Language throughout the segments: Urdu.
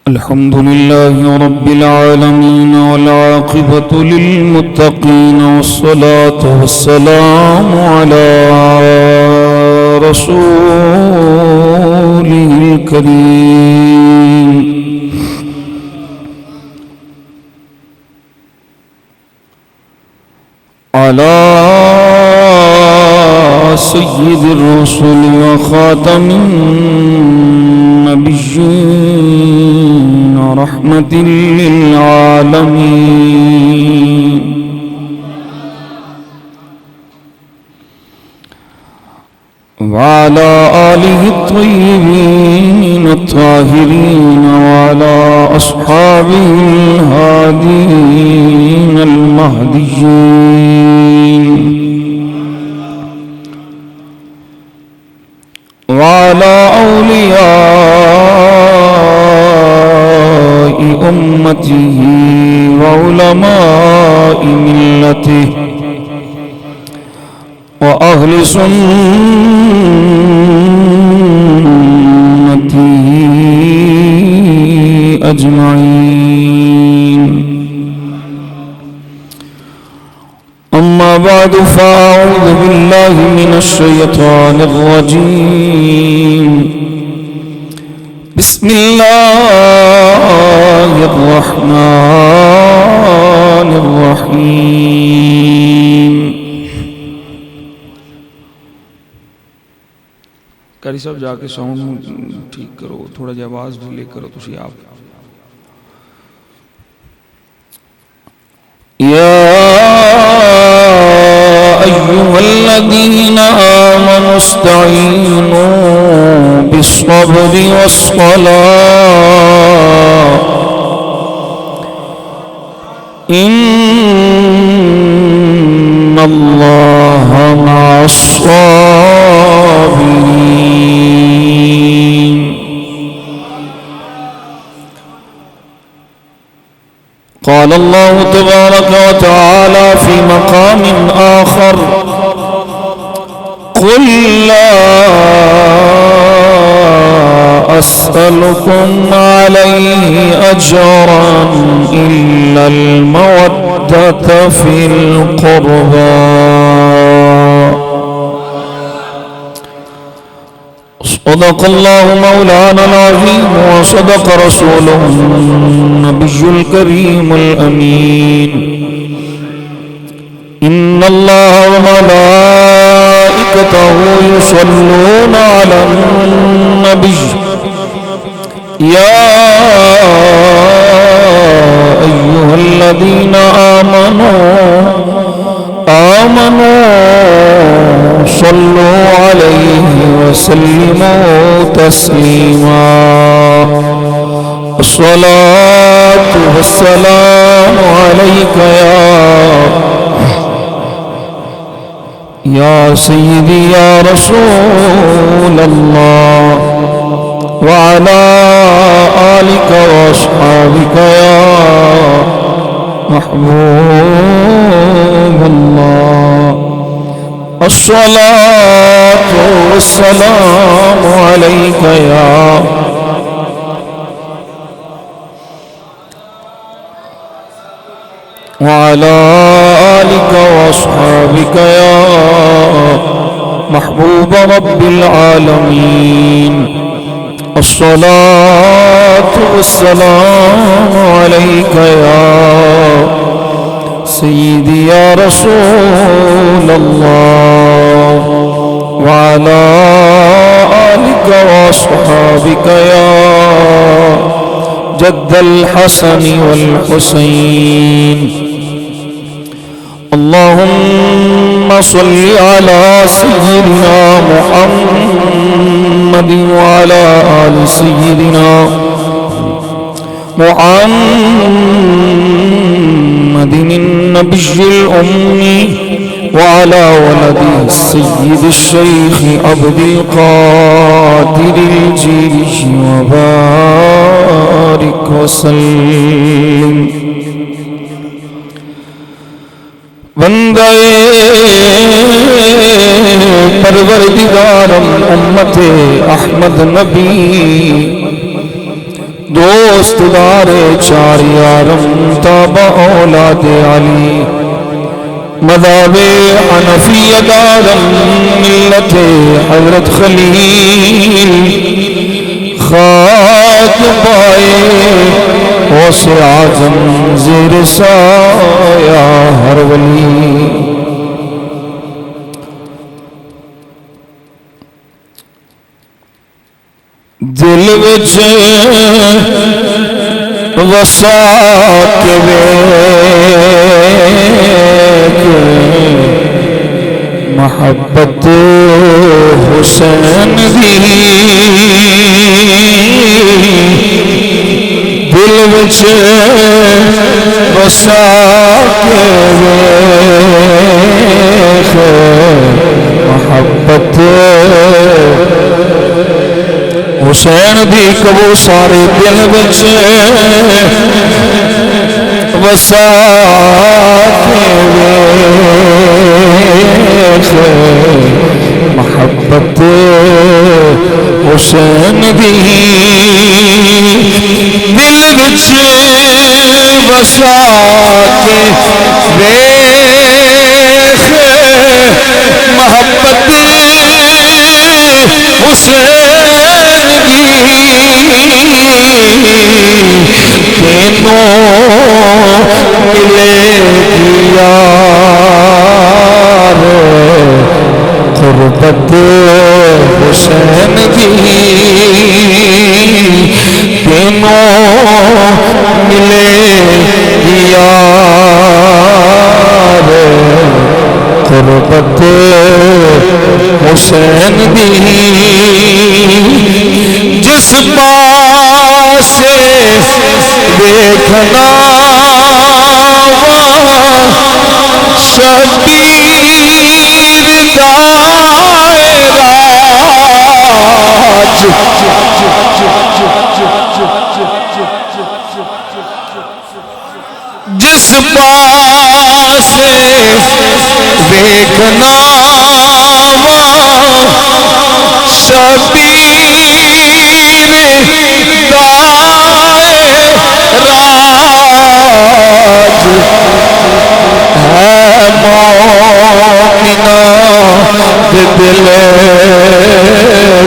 الحمد لله رب العالمين والعاقبة للمتقين والصلاة والسلام على رسوله الكريم على سيد الرسل وخاتم النبيين رحمة للعالمين وعلى آله الطيبين الطاهرين وعلى أصحابه الهادين المهديين وعلى أولياء أمته وعلماء ملته وأهل سنته أجمعين. أما بعد فأعوذ بالله من الشيطان الرجيم. بسم الله الرحمن الرحيم. قاری صاحب جا کے ساؤنڈ ٹھیک کرو، تھوڑا جی آواز بھی لے کرو تسی آپ. یا ایھا الذین آمنوا استعینوا بالصبر والصلاة ان اللہ مع الصابرین. قال الله تبارك وتعالى في مقام آخر: قل لا أسألكم عليه أجرا إلا المودة في القربى. صدق الله مولانا العظيم وصدق رسوله النبي الكريم الأمين. إن الله وملائكته يصلون على النبي يا أيها الذين آمنوا صلوا عليه وسلموا تسليما. الصلاة والسلام عليك يا سيدي يا رسول الله وعلى آلك وأصحابك يا محبوب الله. الصلاة والسلام عليك يا وعلى آلك وأصحابك يا محبوب رب العالمين. الصلاة والسلام عليك يا سيدي يا رسول الله وعلى آلك وأصحابك يا جد الحسن والحسين. اللهم صل على سيدنا محمد وعلى آل سيدنا محمد النبي الأمي وعلى ولده السيد الشيخ عبد القادر الجيلي وبارك وسلم. بندے پروردگارم امت احمد نبی دوست دار چار یارم تابع اولاد علی مذہب حنفی دارم ملت حضرت خلیل خاک پائے غوث اعظم زیر سایہ ہر ولی دل وچ وسا کے ویکھ محبت حسین دی دل وچ وسا کے ویکھ محبت حسین دی کبو سارے دل وچ وسا کے ویکھ محبت حسین دی دل وچ وسا کے ویکھ محبت حسین کینوں ملے یار قربت حسین دی کینوں ملے یار قربت حسین دی جس پاسے دیکھنا شبیر دائراج جس پاسے دیکھنا شبیر دائراج ہے مومنہ دل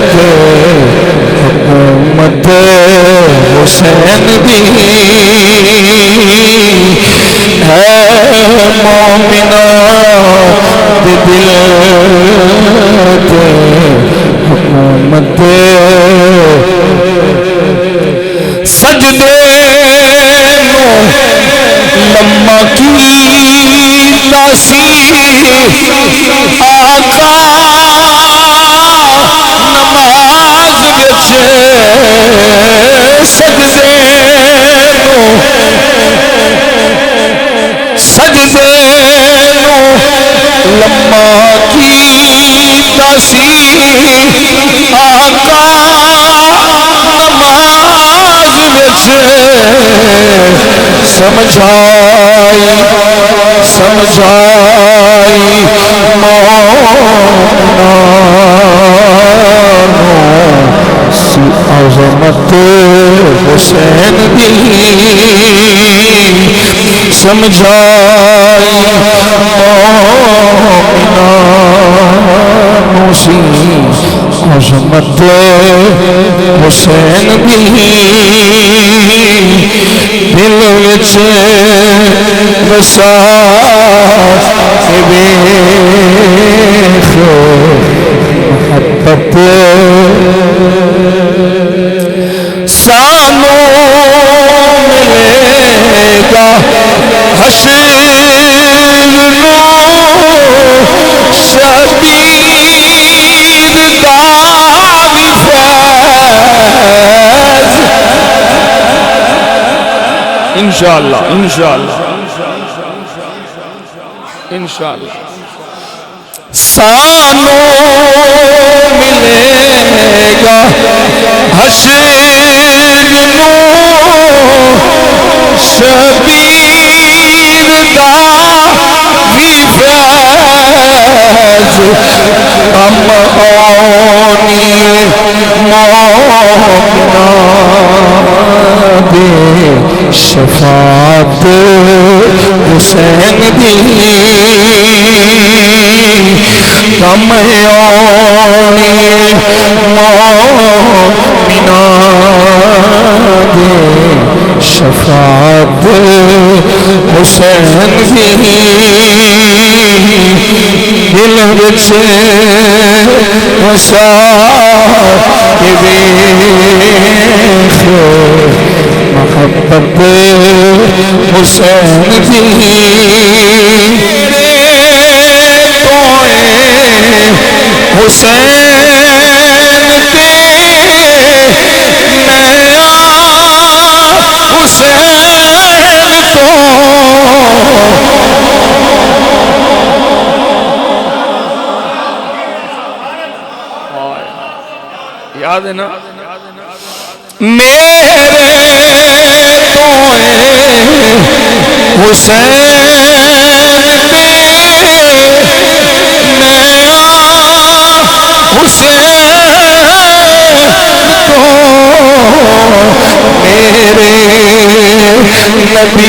کے حکومت حسین دی ہے مومنہ دل کے حکومت سجدے نو لمہ کی تاثیر آقا نماز وچ سجدے نو لمہ کی تاثیر آقا نماز وچ سمجھائی عظمت حسین دی سمجھائی مومنانوں سی عظمت حسین دی دل وچ وسا کے ویکھ محبت سانو ملے گا حشر نو شبیر دا فیض انشاءاللہ سانو ملے گا حشر نو شبیر دا فیض ہم آنی مومنان شفاعت حسین دی کم آنی مومنہ دے شفاعت حسین دی دل وچ وسا کے ویکھ محبت حسین دی حسین تے نیا حسین تو یاد ہے نا میرے تو حسین تے نیا حسین تو میرے نبی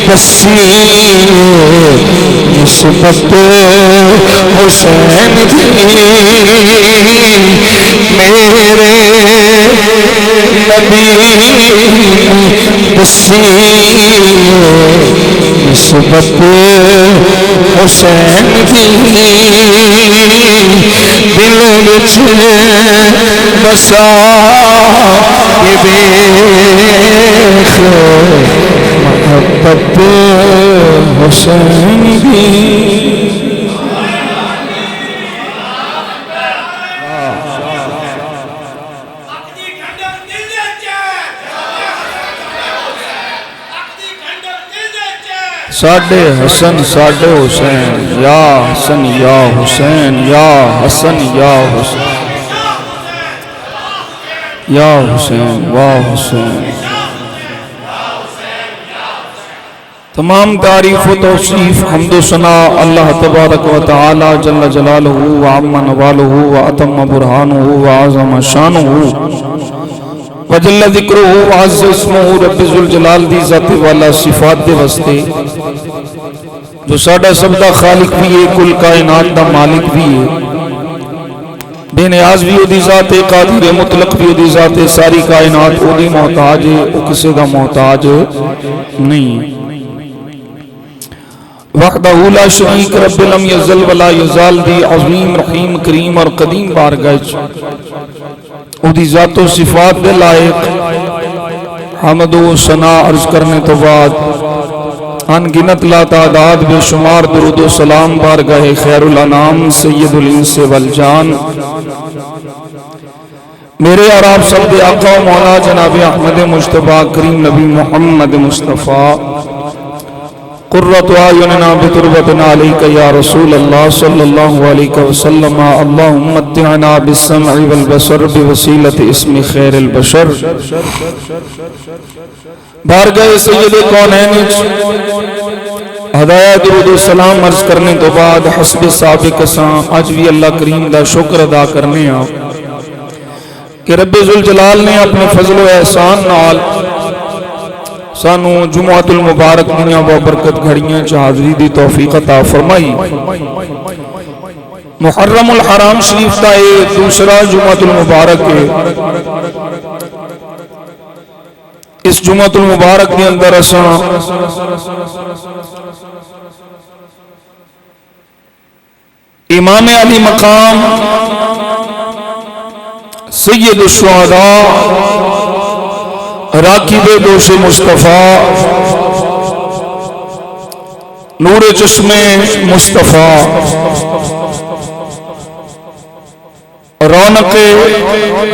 بسی نسبت حسین دی میرے نبی بسی نسبت حسین دی دل وچ بسا کے ویکھ محبت حسین دی ساڈے حسن ساڈے حسین یا حسن یا حسین یا حسن یا حسین یا حسین واہ حسین تمام تعریف و توصیف حمد و ثنا اللہ تبارک و تعالی جل جلالہ و عم نوالہ و اتم برہانہ و اعظم شانہ وجل ذکرہ و عز اسمہ رب ذوالجلال دی ذات والا صفات دے واسطے جو ساڈا سب دا خالق بھی ہے کل کائنات دا مالک بھی ہے بے نیاز بھی او دی ذات قادر مطلق بھی او دی ذات ساری کائنات او دی محتاج ہے او کسی دا محتاج نہیں وحدہ لا شریک رب لم یزل ولا یزال دی عظیم رحیم کریم اور قدیم بارگاہ او دی ذات و صفات دے لائق حمد و ثنا عرض کرنے تو بعد ان گنت لا تعداد بے شمار درود و سلام بارگاہ خیر الانام سید الانس والجان میرے اور آپ سب دے آقا و مولا جناب احمد مجتبی کریم نبی محمد مصطفیٰ قرۃ اعیننا بتربتنا علیک یا رسول اللہ صلی اللہ علیہ وسلم اللہم متعنا بالسمع والبصر بوسیلۃ اسم خیر البشر بارگاہ سید کونین ہدایہ درود و سلام عرض کرنے تو بعد حسب سابق ساں آج بھی اللہ کریم دا شکر ادا کرنے ہاں کہ رب ذوالجلال نے اپنے فضل و احسان نال سانو جمعۃ المبارک دنیا و برکت گھڑیاں حاضری دی توفیق عطا فرمائی محرم الحرام شریف کا ایک دوسرا جمعۃ المبارک ہے اس جمعۃ المبارک کے اندر اساں امام علی مقام سید الشہداء راکب دوش مصطفیٰ نور چشم مصطفیٰ رونق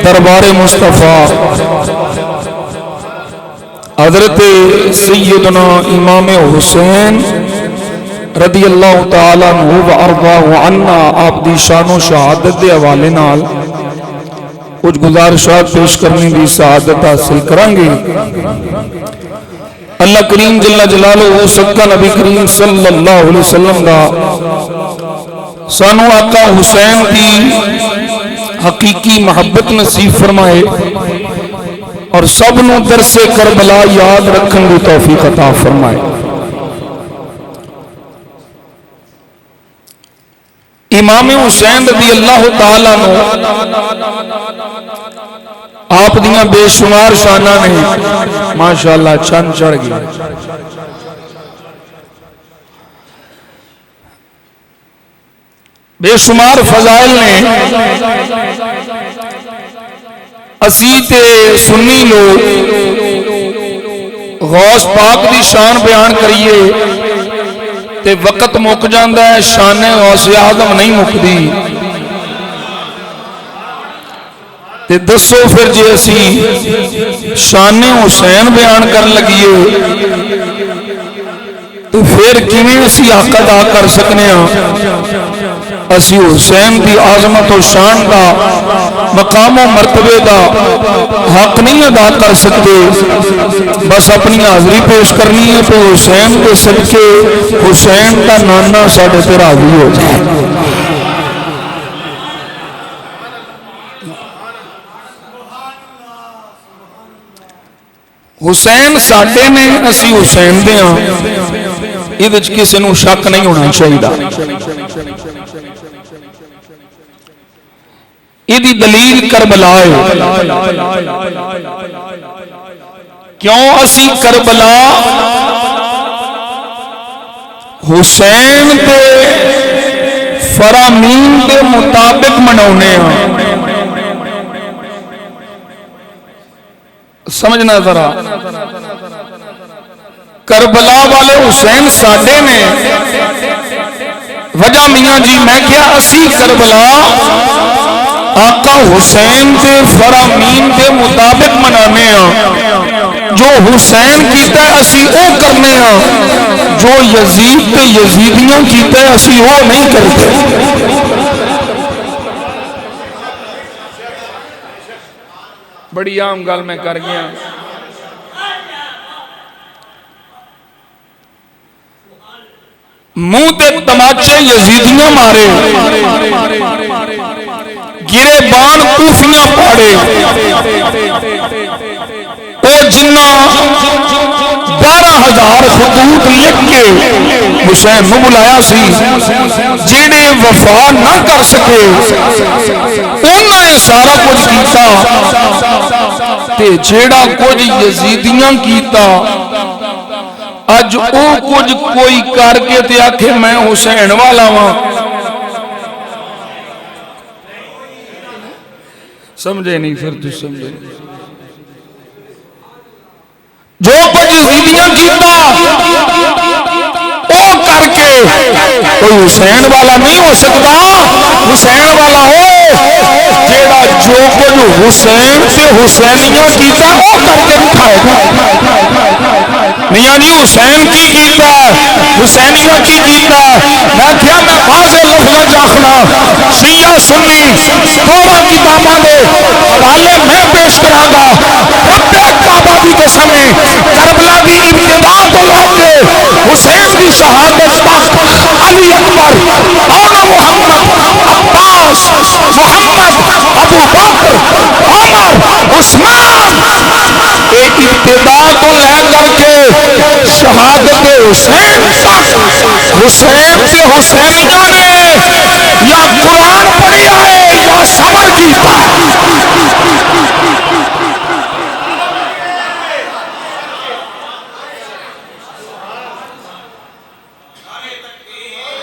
دربار مصطفیٰ حضرت سیدنا امام حسین رضی اللہ تعالیٰ عنہ و ارضاہ عنا آپ دی شان و شہادت دے حوالے نال کچھ گزارشات پیش کرنے دی سعادت حاصل کریں گے اللہ کریم جل جلالہ صدقہ نبی کریم صلی اللہ علیہ وسلم دا سانو آقا حسین کی حقیقی محبت نصیب فرمائے اور سب نو درس کربلا یاد رکھن دی توفیق عطا فرمائے۔ امام حسین رضی اللہ تعالیٰ نو آپ دیاں بے شمار شانہ نے ماشاءاللہ چند چڑھ گیا۔ بے شمار فضائل نے اسی تے سنی لوگ غوث پاک دی شان بیان کریے تے وقت مک جاندہ ہے، شان غوث اعظم نہیں مکدی تے دسو پھر جے اسی شان حسین بیان کر لگیے تو پھر کیویں اسی حق ادا کر سکنے ہاں؟ اسی حسین دی عظمت و شان دا مقام و مرتبے دا حق نہیں ادا کر سکتے، بس اپنی حاضری پیش کرنی ہے تو حسین کے صدقے حسین کا نانا ساڑھے تے راضی ہو جائے۔ حسین ساڈے نے، اسی حسین دے ہاں، یہ کسی نو شک نہیں ہونا چاہیے۔ یہ دلیل کربلا ہے۔ کیوں اسی کربلا حسین دے فرامین دے مطابق مناونے ہیں؟ سمجھنا ذرا، کربلا والے حسین ساڈے نے، وجہ میاں جی میں کیا اسی کربلا آقا حسین دے فرامین دے مطابق منانے ہیں۔ جو حسین کیتا ہے اسی او کرنے ہیں، جو یزید تے یزیدیاں کیتا ہے اسی او نہیں کرتے۔ بڑی عام گل میں کر گیا، منہ تے تماچے یزیدیاں مارے، گرے بان کوفیاں پاڑے، او جنہ 12,000 خطوط لکھ کے حسین نو بلایا سی، جیڑے وفا نہ کر سکے انہوں نے سارا کچھ کیتا تے جیڑا کچھ یزیدیاں کیتا اج او کچھ کوئی کر کے تے آکھے میں حسین والا ہاں۔ سمجھے نہیں؟ پھر تو سمجھے جو کچھ یزیدیاں کیتا او کر کے کوئی حسین والا نہیں ہو سکتا۔ حسین والا ہو جیڑا جو کچھ حسین سے حسینیاں کیتا او کر کے دکھائے گا۔ میاں جی حسین کی کیتا حسینیاں کی کیتا، میں کیا میں واضح لفظ آخنا شیعہ سنی دونوں کتاباں دے حوالے میں پیش کراں گا۔ پرتیک کعبہ دی قسم ہے، کربلا دی ابتدا تو لے کے حسین کی شہادت تک علی اکبر، مولا محمد، عباس، محمد، ابو بکر، عمر، عثمان، ایک ابتدا تو لے کر کے شہادت حسین تک حسین سے حسینیاں نے یا قرآن پڑھیا ہے یا صبر کیتا ہے۔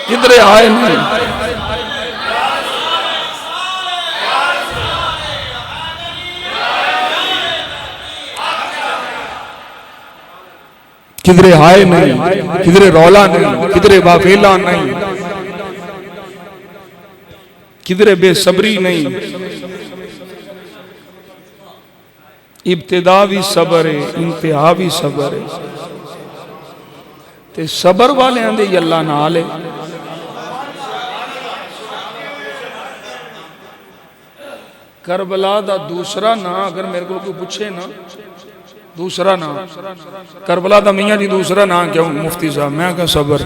کدھر آئے نہیں، کدھر ہائے نہیں، کدھر رولا نہیں، کدھر واویلا نہیں، کدھر بے صبری نہیں۔ ابتدا بھی صبر ہے، انتہا بھی صبر ہے، تے صبر والے آندے اللہ نالے۔ کربلا دا دوسرا نا اگر میرے کو کوئی پوچھے نا، دوسرا نا کربلا دا میاں جی دوسرا نا کیا مفتی صاحب؟ میں کہا صبر۔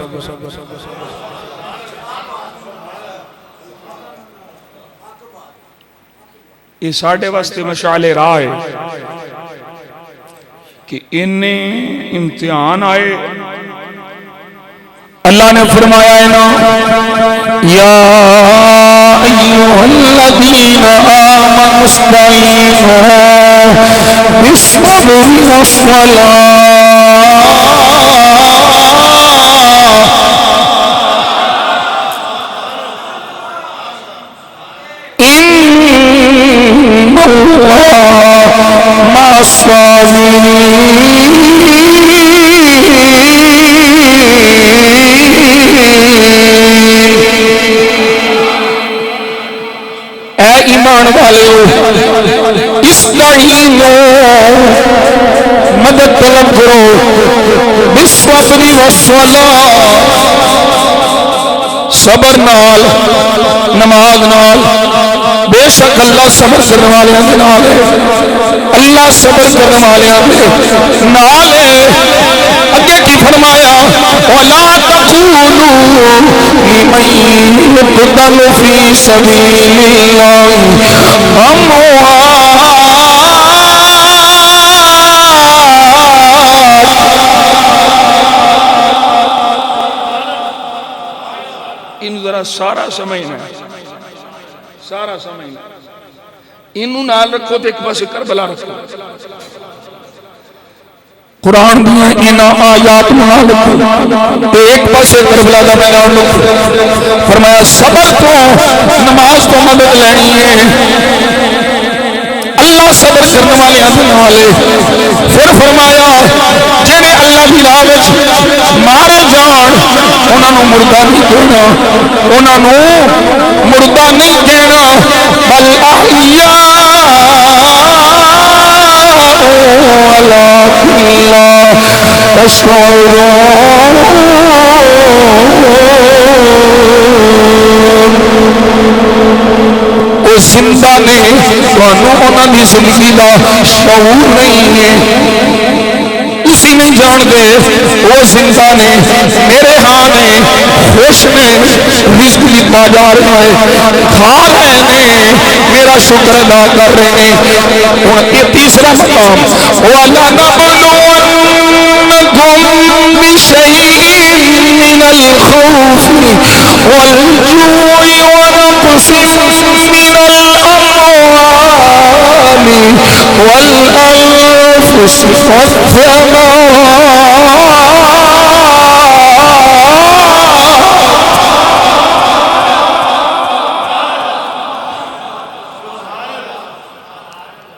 یہ ساڑھے واسطے مشعل راہ ہے، کہ انہیں امتحان آئے، اللہ نے فرمایا ہے نا یا ایھا الذین آمنوا استعینوا بالصبر والصلاۃ ان اللہ مع الصابرین۔ اے ایمان والو استعینوا مدد طلب کرو بالصبر والصلاۃ، صبر نال نماز نال، بے شک اللہ صبر کرنے والے دے نال ہے، اللہ صبر کرنے والے دے نال ہے۔ اگے کی فرمایا وَلَا تَقُولُوا لِمَن يُقْتَلُ فِي سَبِيلِ اللَّهِ أَمْوَاتٌ، ان ذرا سارا سمجھنا ہے، سارا سمجھنا، انہوں نال رکھو تو ایک پاسے کربلا رکھو، قرآن دیا اینا آیات نال رکھو تو ایک پاسے کربلا دا میدان رکھو۔ فرمایا صبر تو نماز تو مدد لینی ہے، اللہ صبر کرنے والے آدھے والے۔ پھر فرمایا جنہیں اللہ کی راہ وچ مارے جان انہاں نوں مردہ نہیں کہنا، انہاں نوں مردہ نہیں کہنا، بل احیاء ولکن لا تشعرون۔ وہ زندہ نے تانوں انہاں دی زندگی دا شعور نہیں ہے، اسی نہیں جان دے وہ زندہ نے، میرے ہاں نے، خوش نے، رزق دیتا جا رہا ہے، کھا رہے نے، میرا شکر ادا کر رہے ہیں۔ اور یہ تیسرا مقام وَلَنَبْلُوَنَّكُمْ بِشَيْءٍ مِّنَ الْخَوْفِ وَالْجُوعِ وَنَقْصٍ مِّنَ الْأَمْوَالِ وَالْأَنفُسِ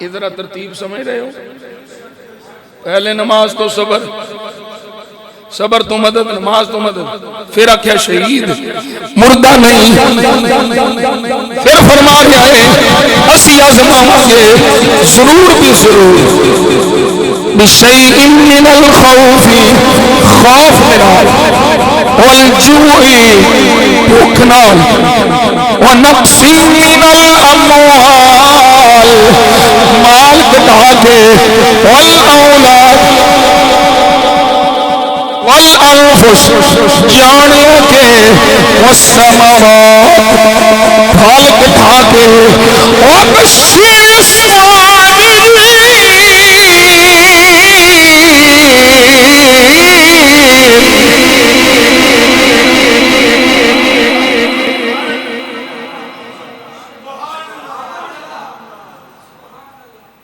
ادھر ترتیب سمجھ رہے ہو؟ پہلے نماز تو صبر، صبر تو مدد، نماز تو مدد، پھر آکھیا شہید مردہ نہیں، پھر فرما دیا ہے اسی آزماؤں گے ضرور بھی ضرور بشیء من الخوف، خوف نال، والجوع بھوک نال، ونقص من الاموال مال کٹا کے، والاولاد والانفس جانوں کے، والثمرات پھل کٹا کے، وبشر الصابرین۔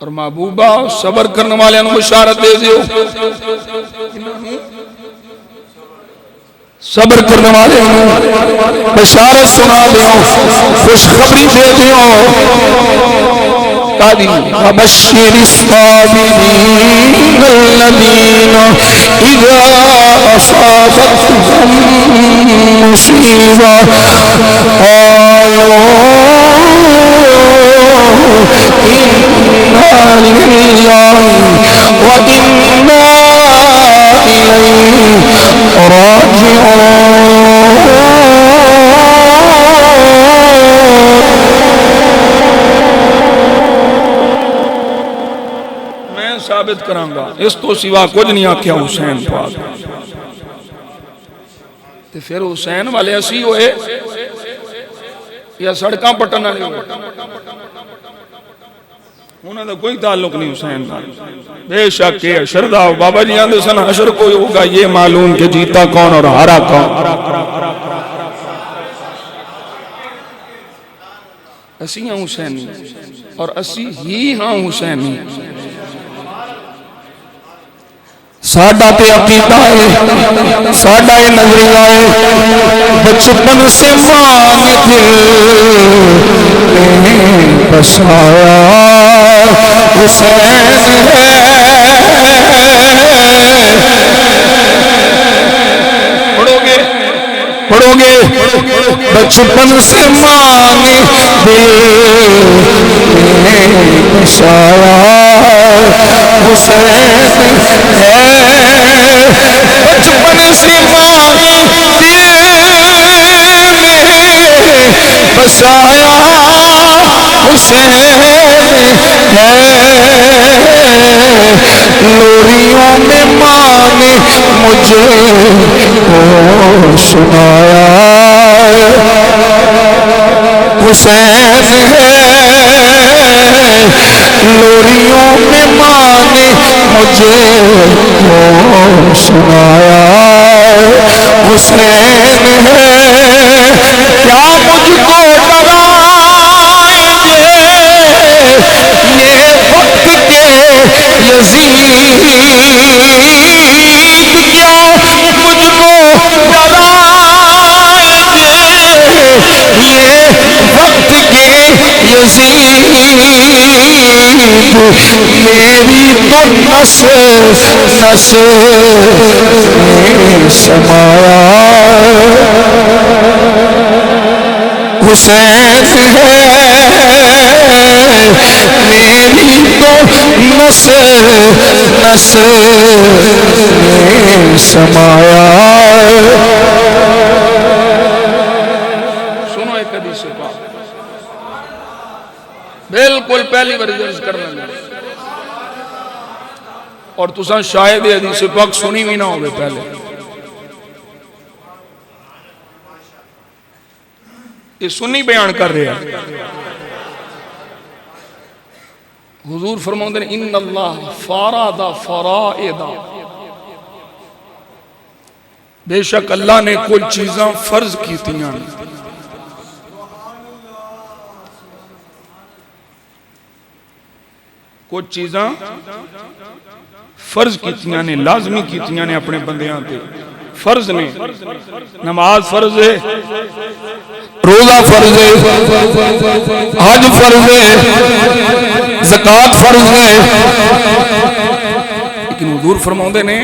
اور محبوبہ صبر کرنے والے انہوں بشارت دے دیو، صبر کرنے والے انہوں بشارت سنا دیو، خوشخبری دے دیو۔ وَبَشِّرِ الصَّابِرِينَ الَّذِينَ إِذَا أَصَابَتْهُم مُّصِيبَةٌ قَالُوا إِنَّا لِلَّهِ وَإِنَّا إِلَيْهِ راجعون۔ میں ثابت کراں گا اس تو سوا کچھ نہیں آکھیا حسین پاک، تے پھر حسین والے اسی ہوئے یا سڑکاں پٹن والے ہوئے؟ انہوں دا کوئی تعلق نہیں حسین نال بے شک یہ شردا بابا جی آندے سن حشر کوئی ہوگا یہ معلوم کہ جیتا کون اور ہارا کون اسی ہاں حسینی اور اسی ہی ہاں حسینی ساڈا تے عقیدہ ہے ساڈا یہ نظریہ ہے بچپن سے مان دل میں بسایا حسین ہے پڑھو گے بچپن سے مان دل میں بسایا حسین ہے بچپن سے مان دل میں بسایا حسین ہے لوریوں میں ماں نے مجھے وہ سنایا حسین ہے لوریوں میں ماں نے مجھے وہ سنایا حسین ہے کیا مجھ کو ڈرائیں گے یہ وقت کے یزید کیا مجھ کو ڈرائیں گے یہ وقت کے یزید میری تو نس نس میں سمایا حسین ہے میری تو نس نس میں سمایا سنو ایک حدیث پاک بالکل پہلی بار درس کر لیں اور تساں شاید حدیث پاک سنی بھی نہ ہوئے پہلے یہ سنی بیان کر رہے ہیں حضور فرماتے ہیں ان اللہ فرض فرائض بے شک اللہ نے کچھ چیزاں فرض کی تھیاں کچھ چیزاں فرض کیتیاں نے لازمی کیتیاں نے اپنے بندیاں تے فرض نے نماز فرض ہے روزہ فرض ہے حج فرض ہے زکوٰۃ فرض ہے لیکن حضور فرماؤندے نے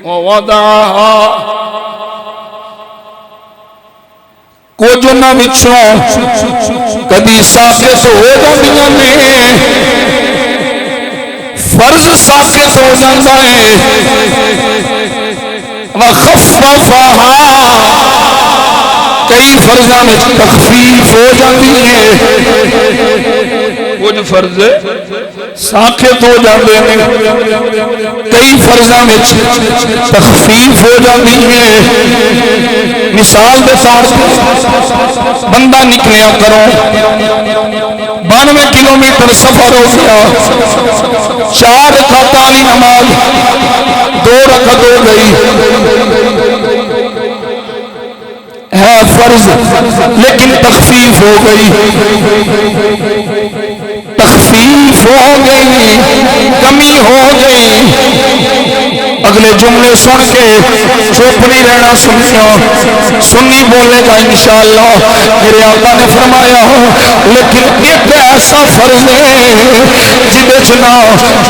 وَوَضَعَهَا کچھ انہاں وچوں کدی ثابت ہو جاندیاں نے فرض ثابت ہو جاتا ہے وَخَفَّفَهَا کئی فرضاں میں تخفیف ہو جاتی ہے کچھ فرض ساخت ہو جاتے ہیں کئی فرضاں میں تخفیف ہو جاتی ہے مثال کے طور پر بندہ نکلیا کرو 92 کلومیٹر سفر ہو گیا 4 رکعت والی نماز 2 رکعت ہو گئی ہے فرض لیکن تخفیف ہو گئی تخفیف ہو گئی کمی ہو گئی اگلے جملے سن کے چپ نہیں رہنا سنی بولے گا انشاءاللہ میرے آقا نے فرمایا لیکن ایک ایسا فرض ہے جدے نہ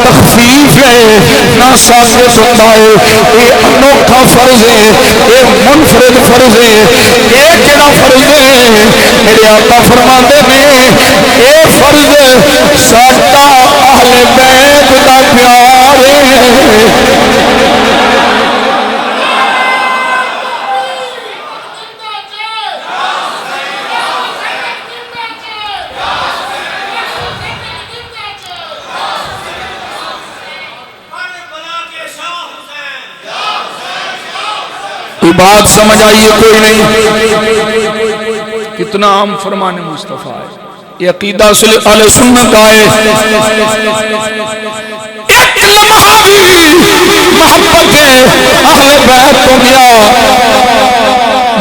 تخفیف ہے نہ ثابت ہوتا ہے یہ انوکھا فرض ہے یہ منفرد فرض ہے یہ کیڑا فرض ہے میرے آقا فرماتے ہیں یہ فرض ساڈا اہل بیت دا پیار ہے بات سمجھ آئیے کوئی نہیں کتنا عام فرمان مصطفیٰ ہے یہ عقیدہ اہل سنت کا ہے۔ ایک لمحہ بھی محبت اہل بیت تو گیا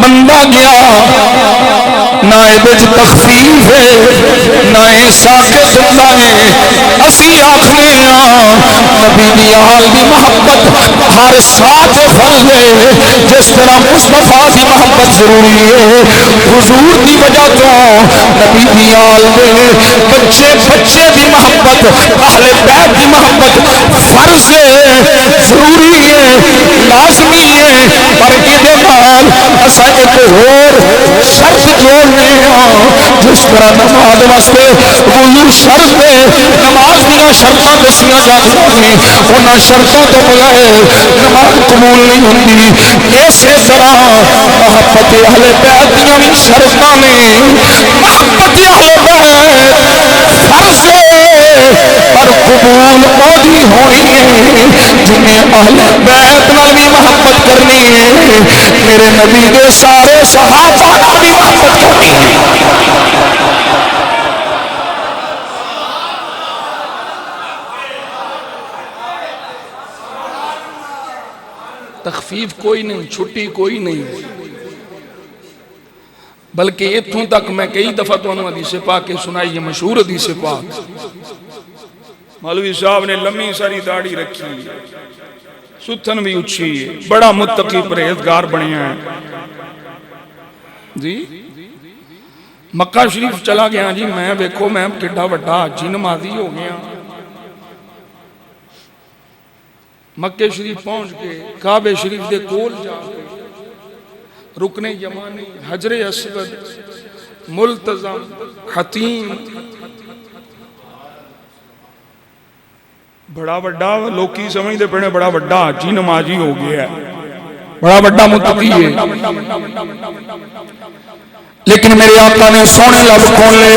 بندہ گیا، نہ ایدج تخفیف ہے نہ ساکت اللہ ہے۔ اسی آخنے نبی دی آل دی محبت ہر ساتھ فرض ہے، جس طرح مصطفیٰ دی محبت ضروری ہے۔ حضور دی وجہ تو نبی دی آل دے بچے بچے دی محبت اہل بیت دی محبت فرض ہے، ضروری ہے، لازمی ہے۔ پر ایدے نال اسا ایک اور شرط جوڑ رہے ہیں، جس طرح نماز واسطے وضو شرط ہے، نماز دیا شرطاں دسیاں جاندیاں ہیں، انہاں شرطوں تو بغیر نماز قبول نہیں ہوندی۔ اسی طرح محبت اہل بیت دیاں بھی شرطاں نے، محبت اہل بیت فرض ہے اور قبول اودی ہونی ہے جنہیں اہل بیت نال بھی محبت کرنی ہے، میرے نبی دے سارے صحابہ نال بھی محبت کرنی ہے۔ تخفیف کوئی نہیں، چھٹی کوئی نہیں، بلکہ اتھوں تک میں کئی دفعہ تو حدیث پاک کے سنائی، یہ مشہور حدیث پاک، مولوی صاحب نے لمبی ساری داڑھی رکھی، ستھن بھی اچھی، بڑا متقی پرہیزگار بنیا ہے جی۔ مکہ شریف چلا گیا جی، میں دیکھو میں کڈا وڈا حاجی نمازی ہو گیا۔ مکہ شریف پہنچ کے کعبہ شریف دے کول جا کے رکن یمانی، حجر اسود، ملتزم، حتیم، بڑا بڑا لوکی سمجھتے پڑھنے بڑا بڑا حاجی نمازی ہو گیا ہے، بڑا بڑا متقی ہے، لیکن میرے آقا نے سونے لب کھول لے،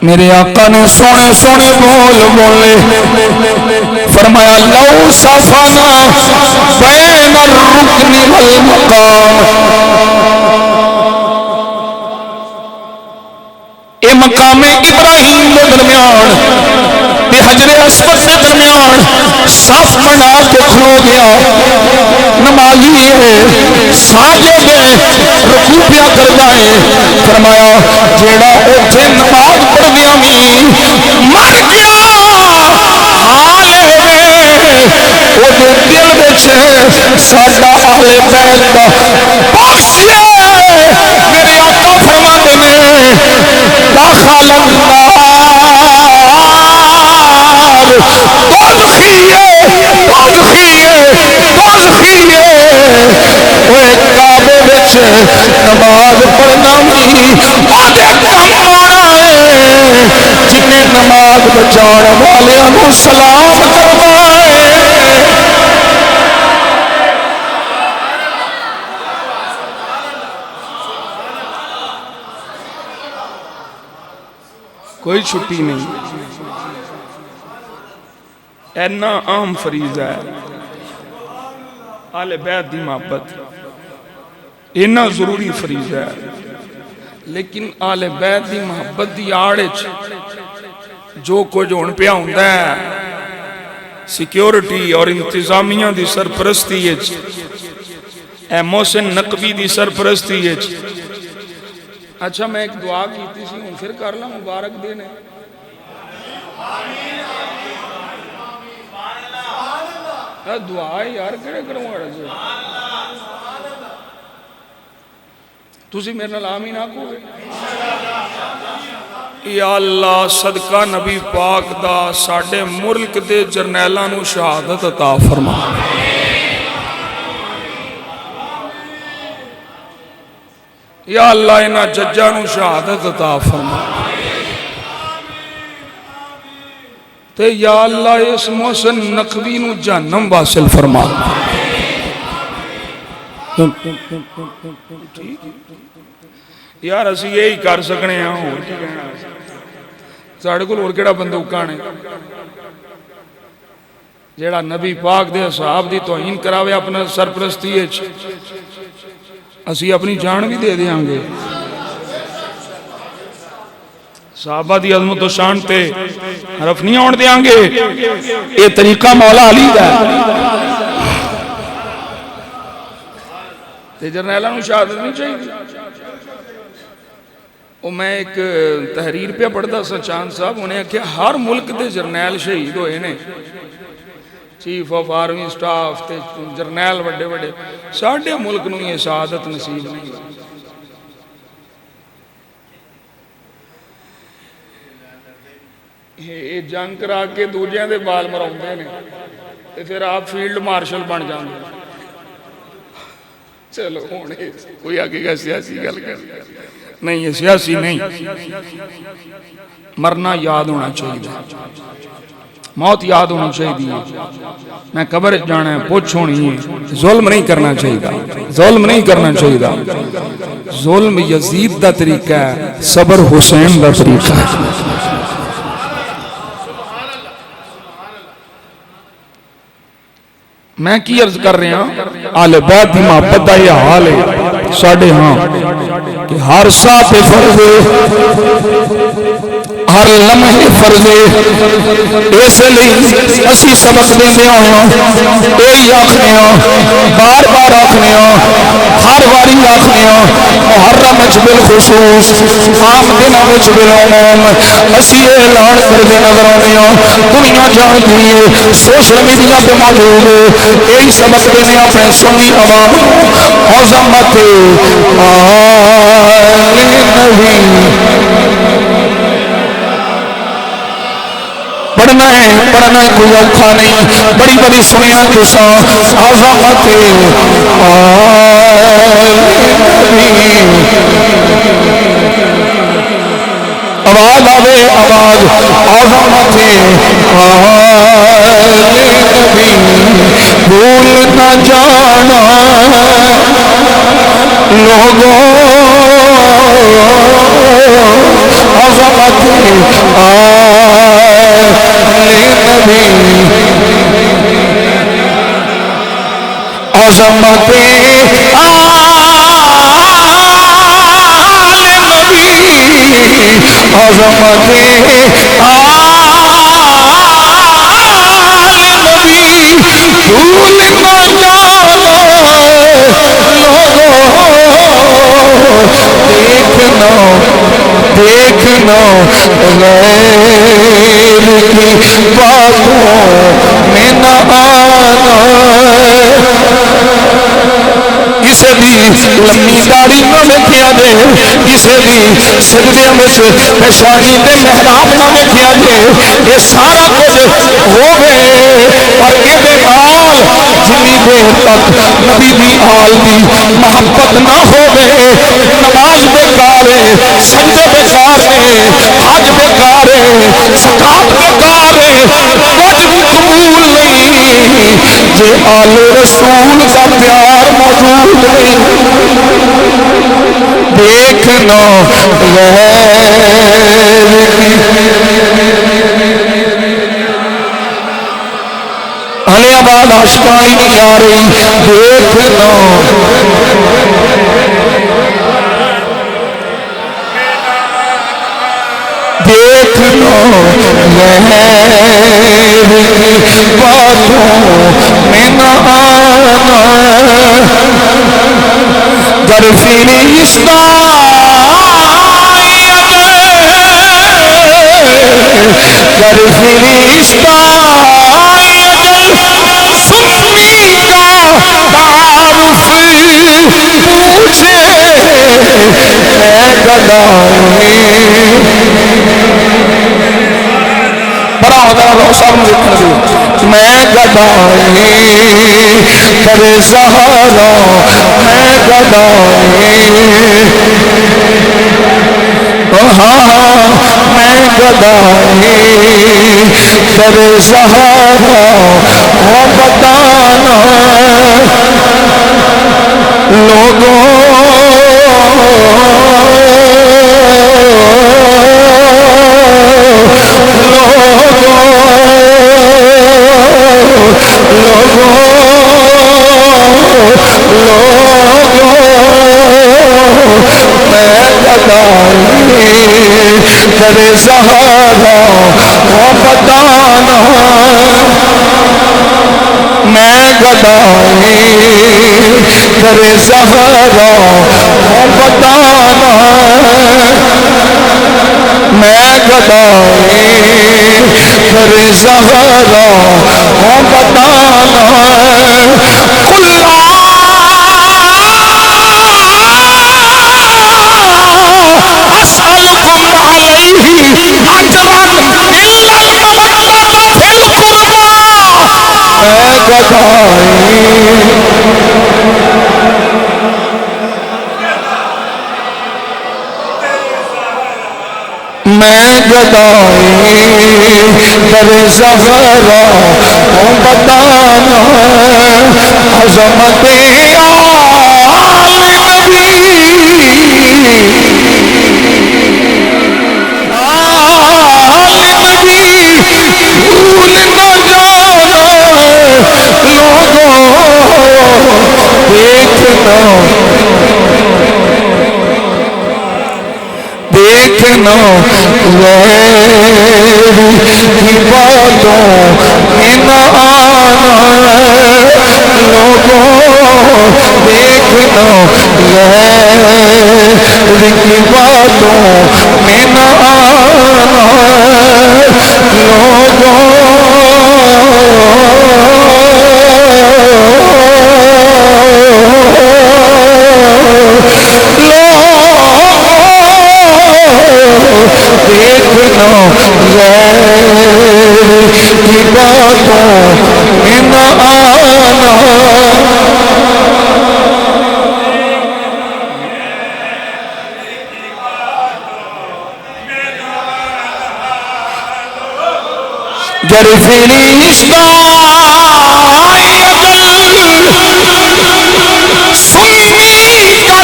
میرے آقا نے سونے سونے بول بولے، فرمایا لو صفنا بین الرکن والمقام، اے مقام ابراہیم کے درمیان تے حجر اسود کے درمیان صف بنا کے کھلو گیا، نمازی ہے، ساجد ہے، رکوع پیا کرتا ہے، فرمایا جیڑا اوتھے نماز پڑھدیاں وی مر گیا، حال ہے او دے دل وچ ساڈا اہل بیت دا بخش ہے۔ میرے آقا فرماتے نے داخل النار دوزخیے دوزخیے دوزخیے، اوے کعبے وچ نماز پڑھنا بھی آدھے کم آنا ہے، جنہیں نماز بچان والیاں کو سلام کرنا ہے۔ کوئی چھٹی نہیں، اینا عام فریضہ ہے آل بیت دی محبت، اینا ضروری فریضہ ہے، لیکن آل بیت دی محبت دی آڑچ جو کچھ ہون پیا ہوندا ہے، سیکیورٹی اور انتظامیہ دی سرپرستی اے محسن نقوی دی سرپرستی۔ اچھا میں ایک دعا کیتی سی، ہوں پھر کر لا مبارک دینے، دعا یار کڑے کروں گا رجے تُسی میرے نال آمین آکو گے۔ یا اللہ صدقہ نبی پاک دا ساڑھے ملک دے جرنیلہ نو شہادت عطا فرما، یا اللہ انہا ججہ نو شہادت عطا فرما، تے یا اللہ اس محسن نقوی نو جہنم واصل فرما۔ یار اسی یہی کر سکنے ہیں، اور کی کہنا ساڑھے کو اور کیڑا بندوقانے جیڑا نبی پاک دے صحاب دی توہین کراوے اپنا سرپرستی ہے، اسی اپنی جان بھی دے دیاں گے، صحابہ دی عظمت و شان تے حرف نہیں آن دیاں گے. یہ طریقہ مولا علی دا ہے. تے جرنیلاں نوں شہادت نہیں چاہیے. وہ میں ایک تحریر پہ پڑھتا سا چاند صاحب, انہیں کہا ہر ملک دے جرنیل شہید ہوئے نے, چیف آف آرمی سٹاف تے جرنیل وڈے وڈے. ساڈے ملک نوں یہ شہادت نصیب نہیں ہوئی. یہ جنگ کرا کے دوجیاں دے بال مراؤندے نے تے پھر آپ فیلڈ مارشل بن جاندے. چلو ہونے کوئی آگے گا سیاسی گل کر نہیں, یہ سیاسی نہیں. مرنا یاد ہونا چاہیے, موت یاد ہونا چاہیے. میں قبر جانا ہے, پوچھ ہونی ہے. ظلم نہیں کرنا چاہیے, ظلم نہیں کرنا چاہیے. ظلم یزید دا طریقہ ہے, صبر حسین دا طریقہ ہے. میں کی عرض کر رہے ہیں, آل بیت دی محبت دا یہ حال ہے ساڑھے ہاں کہ ہر ساتھ فرض ہر لمحے فرض. اس لئے اسی سبق دیندے آیا, یہی آکھنے بار بار آکھنے ہر واری آکھنے محرم وچ بالخصوص عام دنوں وچ بالعموم اسی اعلان کردے نظر آنے. دنیا جانتی ہے, سوشل میڈیا پہ موجود ہے. یہی سبق دینے اپنے سنی عوام عظمت آل نبی پڑھنا ہے کوئی اوکھا نہیں. بڑی بڑی سنیا تساں عظمت آل نبی. آواز آوے آواز عظمت آل نبی. بھول نہ جانا لوگوں عظمت آل نبی. عظمت عظمت بھول نہ جانا لوگوں. دیکھنا غیر کی باتوں میں نہ آنا. کسے بھی لمبی داڑھی نہ ویکھیا جے, کسے بھی سجدیاں وچ پیشانی تے محراب نہ ویکھیا جے. یہ سارا کچھ ہووے پر ایدے نال جنی دیر تک نبی دی آل دی محبت نہ ہووے, نماز بیکار ہے, سجدے بیکار ہے, حج بیکار ہے, زکات بیکار ہے, کچھ بھی قبول نہیں جے آل رسول کا پیار موجود نہیں. دیکھنا غیر کی ہلے آباد عاشقائی نہیں آ رہی. دیکھنا دیکھنا غیر کی باتوں میں نہ آنا. گر فرشتہ گر فرشتہ سنی کا تعارف پوچھے میں گدائی. بڑا ہوتا سب میں گدائی کرے سہارا, میں گدائی ہاں میں گدائی کرے سہارا. وہ بتانا لوگوں کرے زہرا وہ بتانا میں گدائی در زہرا وہ بتانا میں گدائی در زہرا وہ بتانا میں گدائی در زہرا ہوں بتانا عظمت آل نبی بھول نہ جانا لوگوں دیکھنا دیکھنا کی باتوں میں نہ آنا لوگوں دیکھنا کی باتوں میں نہ آنا لوگوں دیکھنا کی باتوں میں نہ آنا گر فرشتہ سنی کا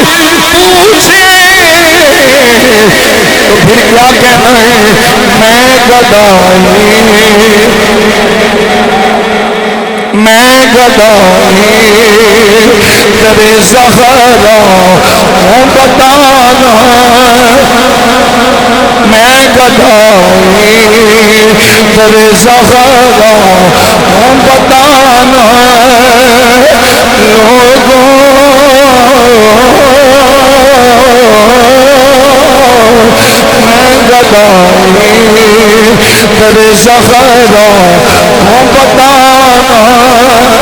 تعارف پوچھے تو پھر کیا کہنا ہے میں گدائی در زہرا ہوں بتانا میں گدائی در زہرا ہوں بتانا لوگوں میں گدائی در زہرا ہوں بتانا